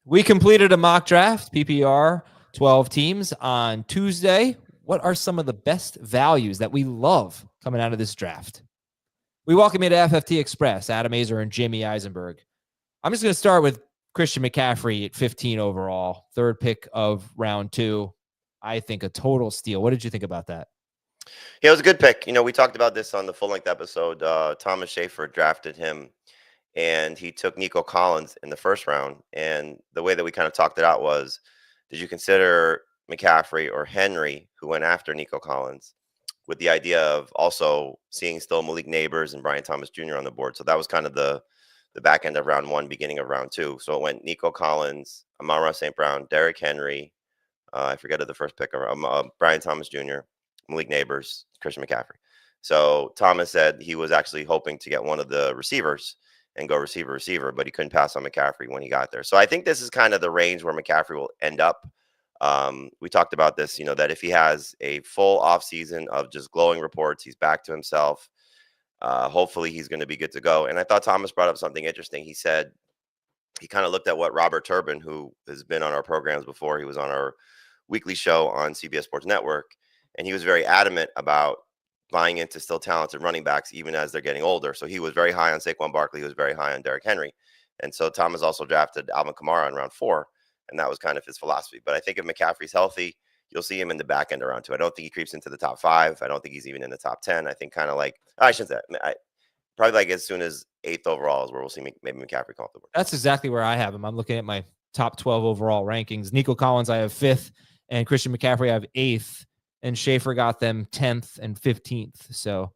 We completed a mock draft, PPR, 12 teams on Tuesday. What are some of the best values that we love coming out of this draft? We welcome you to FFT Express, Adam Azer and Jimmy Eisenberg. I'm just going to start with Christian McCaffrey at 15 overall, third pick of round 2. I think a total steal. What did you think about that? Yeah, it was a good pick. We talked about this on the full-length episode. Thomas Schaefer drafted him, and he took Nico Collins in the first round. And the way that we kind of talked it out was, did you consider McCaffrey or Henry, who went after Nico Collins, with the idea of also seeing still Malik Neighbors and Brian Thomas Jr. on the board? So that was kind of the back end of round 1, beginning of round 2. So it went Nico Collins, Amon-Ra St. Brown, Derrick Henry. I forget the first pick, Brian Thomas Jr., Malik Neighbors, Christian McCaffrey. So Thomas said he was actually hoping to get one of the receivers and go receiver, but he couldn't pass on McCaffrey when he got there. So I think this is kind of the range where McCaffrey will end up. We talked about this, that if he has a full offseason of just glowing reports, he's back to himself. Hopefully he's going to be good to go. And I thought Thomas brought up something interesting. He said he kind of looked at what Robert Turbin, who has been on our programs before, he was on our weekly show on CBS Sports Network, and he was very adamant about buying into still talented running backs even as they're getting older. So he was very high on Saquon Barkley. He was very high on Derrick Henry. And so Thomas also drafted Alvin Kamara in round 4, and that was kind of his philosophy. But I think if McCaffrey's healthy, you'll see him in the back end of round 2. I don't think he creeps into the top 5. I don't think he's even in the top 10. I think kind of like, I shouldn't say, probably like as soon as 8th overall is where we'll see maybe McCaffrey come off the board. That's exactly where I have him. I'm looking at my top 12 overall rankings. Nico Collins, I have 5th, and Christian McCaffrey, I have 8th, and Schaefer got them 10th and 15th. So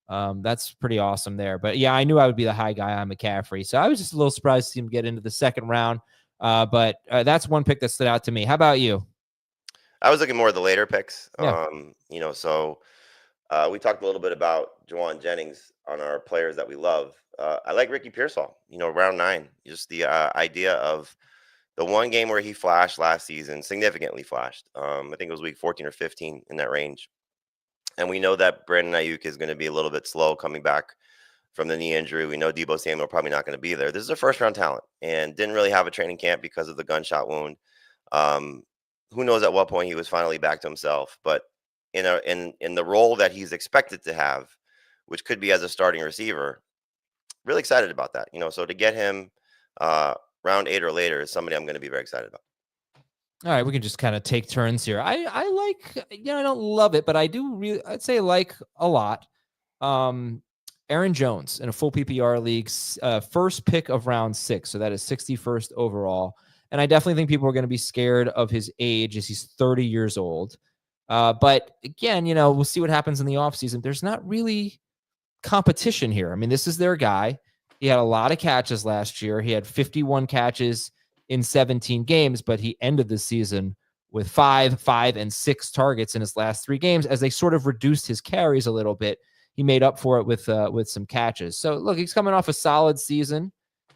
that's pretty awesome there. But yeah, I knew I would be the high guy on McCaffrey. So I was just a little surprised to see him get into the second round. But that's one pick that stood out to me. How about you? I was looking more at the later picks. Yeah. So we talked a little bit about Juwan Jennings on our players that we love. I like Ricky Pearsall, round 9. Just the idea of the one game where he flashed last season, significantly flashed. I think it was week 14 or 15 in that range. And we know that Brandon Ayuk is going to be a little bit slow coming back from the knee injury. We know Deebo Samuel probably not going to be there. This is a first-round talent and didn't really have a training camp because of the gunshot wound. Who knows at what point he was finally back to himself. But in the role that he's expected to have, which could be as a starting receiver, really excited about that. So to get him round 8 or later is somebody I'm going to be very excited about. All right, we can just kind of take turns here. I like, I don't love it, but I do really, I'd say like a lot. Aaron Jones in a full PPR league, first pick of round 6. So that is 61st overall. And I definitely think people are going to be scared of his age as he's 30 years old. But again, we'll see what happens in the offseason. There's not really competition here. I mean, this is their guy. He had a lot of catches last year. He had 51 catches in 17 games, but he ended the season with 5, 5, and 6 targets in his last 3 games as they sort of reduced his carries a little bit. He made up for it with some catches. So look, he's coming off a solid season.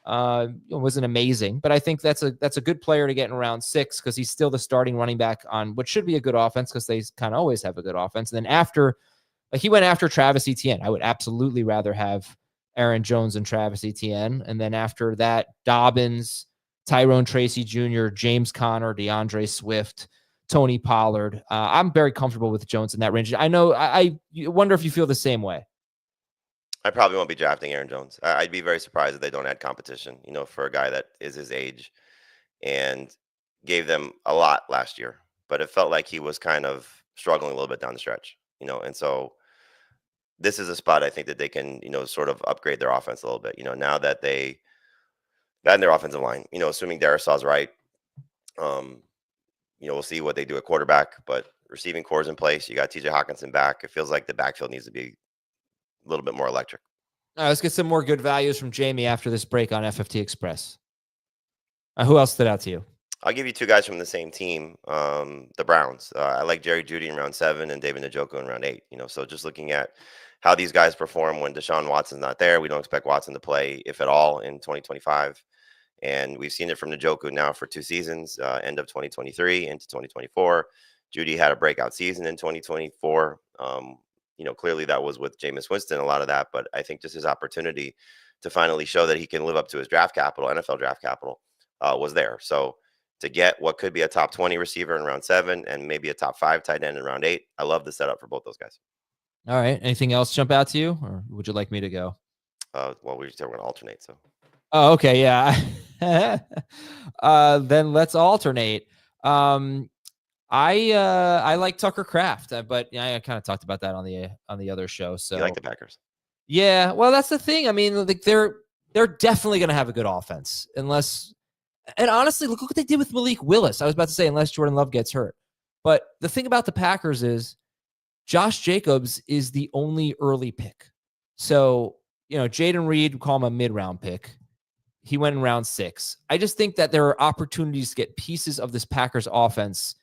It wasn't amazing, but I think that's a good player to get in round 6 because he's still the starting running back on what should be a good offense because they kind of always have a good offense. And then after, he went after Travis Etienne. I would absolutely rather have Aaron Jones and Travis Etienne. And then after that, Dobbins, Tyrone Tracy Jr., James Conner, DeAndre Swift, Tony Pollard. I'm very comfortable with Jones in that range. I know. I wonder if you feel the same way. I probably won't be drafting Aaron Jones. I'd be very surprised if they don't add competition, for a guy that is his age and gave them a lot last year. But it felt like he was kind of struggling a little bit down the stretch, and so this is a spot I think that they can, sort of upgrade their offense a little bit, now that they got in their offensive line, assuming Darrisaw's right. We'll see what they do at quarterback, but receiving core is in place. You got TJ Hawkinson back. It feels like the backfield needs to be a little bit more electric. All right, let's get some more good values from Jamie after this break on FFT Express. Who else stood out to you? I'll give you 2 guys from the same team, the Browns. I like Jerry Jeudy in round 7 and David Njoku in round 8. So just looking at how these guys perform when Deshaun Watson's not there, we don't expect Watson to play, if at all, in 2025. And we've seen it from Njoku now for 2 seasons, end of 2023 into 2024. Jeudy had a breakout season in 2024. Clearly that was with Jameis Winston, a lot of that, but I think just his opportunity to finally show that he can live up to his draft capital, NFL draft capital, was there. So to get what could be a top 20 receiver in round 7 and maybe a top 5 tight end in round 8. I love the setup for both those guys. All right. Anything else jump out to you, or would you like me to go? Well, we said we're going to alternate, so. Oh, okay. Yeah. Then let's alternate. I like Tucker Kraft, but I kind of talked about that on the other show. So You like the Packers? Yeah, well, that's the thing. I mean, like they're definitely going to have a good offense, unless. And honestly, look what they did with Malik Willis. I was about to say, unless Jordan Love gets hurt. But the thing about the Packers is Josh Jacobs is the only early pick. So, Jaden Reed, we call him a mid-round pick. He went in round 6. I just think that there are opportunities to get pieces of this Packers offense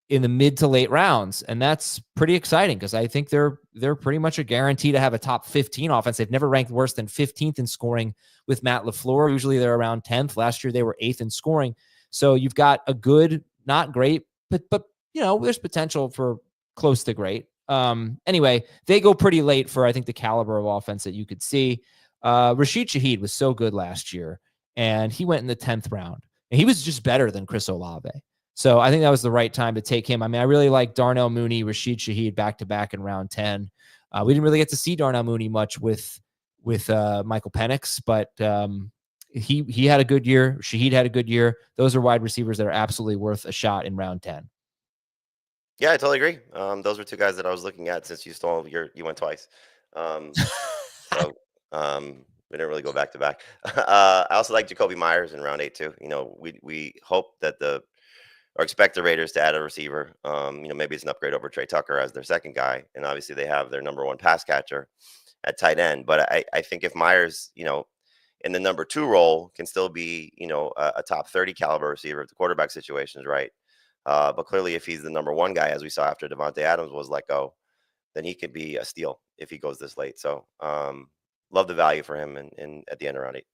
in the mid to late rounds. And that's pretty exciting because I think they're pretty much a guarantee to have a top 15 offense. They've never ranked worse than 15th in scoring with Matt LaFleur. Usually they're around 10th. Last year they were 8th in scoring. So you've got a good, not great, but there's potential for close to great. Anyway, they go pretty late for, I think, the caliber of offense that you could see. Rashid Shaheed was so good last year, and he went in the 10th round. And he was just better than Chris Olave. So I think that was the right time to take him. I mean, I really like Darnell Mooney, Rashid Shaheed back-to-back in round 10. We didn't really get to see Darnell Mooney much with Michael Penix, but he had a good year. Shaheed had a good year. Those are wide receivers that are absolutely worth a shot in round 10. Yeah, I totally agree. Those were two guys that I was looking at since you went twice. So we didn't really go back to back. I also like Jacoby Myers in round 8 too. We hope that or expect the Raiders to add a receiver. Maybe it's an upgrade over Trey Tucker as their second guy, and obviously they have their number 1 pass catcher at tight end. But I think if Myers, in the number 2 role, can still be, a top 30 caliber receiver if the quarterback situation is right. But clearly, if he's the number 1 guy, as we saw after Devontae Adams was let go, then he could be a steal if he goes this late. So love the value for him in at the end of round 8.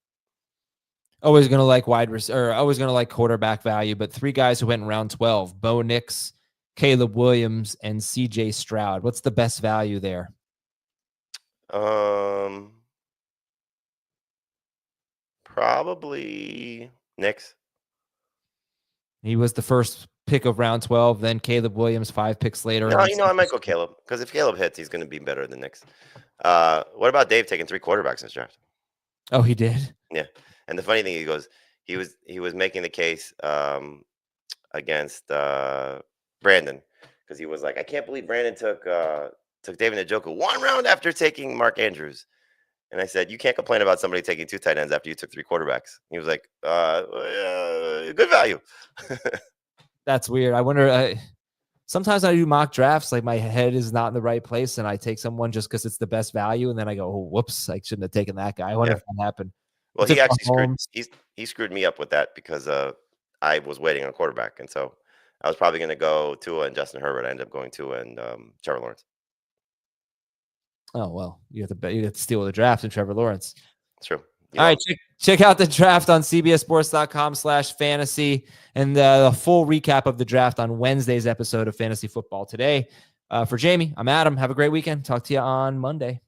Always going to like always going to like quarterback value, but 3 guys who went in round 12, Bo Nix, Caleb Williams, and CJ Stroud. What's the best value there? Probably Nix. He was the first pick of round 12, then Caleb Williams 5 picks later. No, I might go Caleb, because if Caleb hits, he's going to be better than Nix. What about Dave taking 3 quarterbacks in this draft? Oh, he did? Yeah. And the funny thing, he was making the case against Brandon, because he was like, I can't believe Brandon took David Njoku 1 round after taking Mark Andrews. And I said, you can't complain about somebody taking 2 tight ends after you took 3 quarterbacks. He was like, good value. That's weird. I wonder, sometimes I do mock drafts, like my head is not in the right place, and I take someone just because it's the best value, and then I go, oh, whoops, I shouldn't have taken that guy. I wonder if that happened. Well, he actually screwed me up with that, because I was waiting on a quarterback, and so I was probably going to go Tua and Justin Herbert. I ended up going Tua and Trevor Lawrence. Oh, well, you have to steal the draft in Trevor Lawrence. True. All right, check out the draft on cbssports.com/fantasy and the full recap of the draft on Wednesday's episode of Fantasy Football Today. For Jamie, I'm Adam. Have a great weekend. Talk to you on Monday.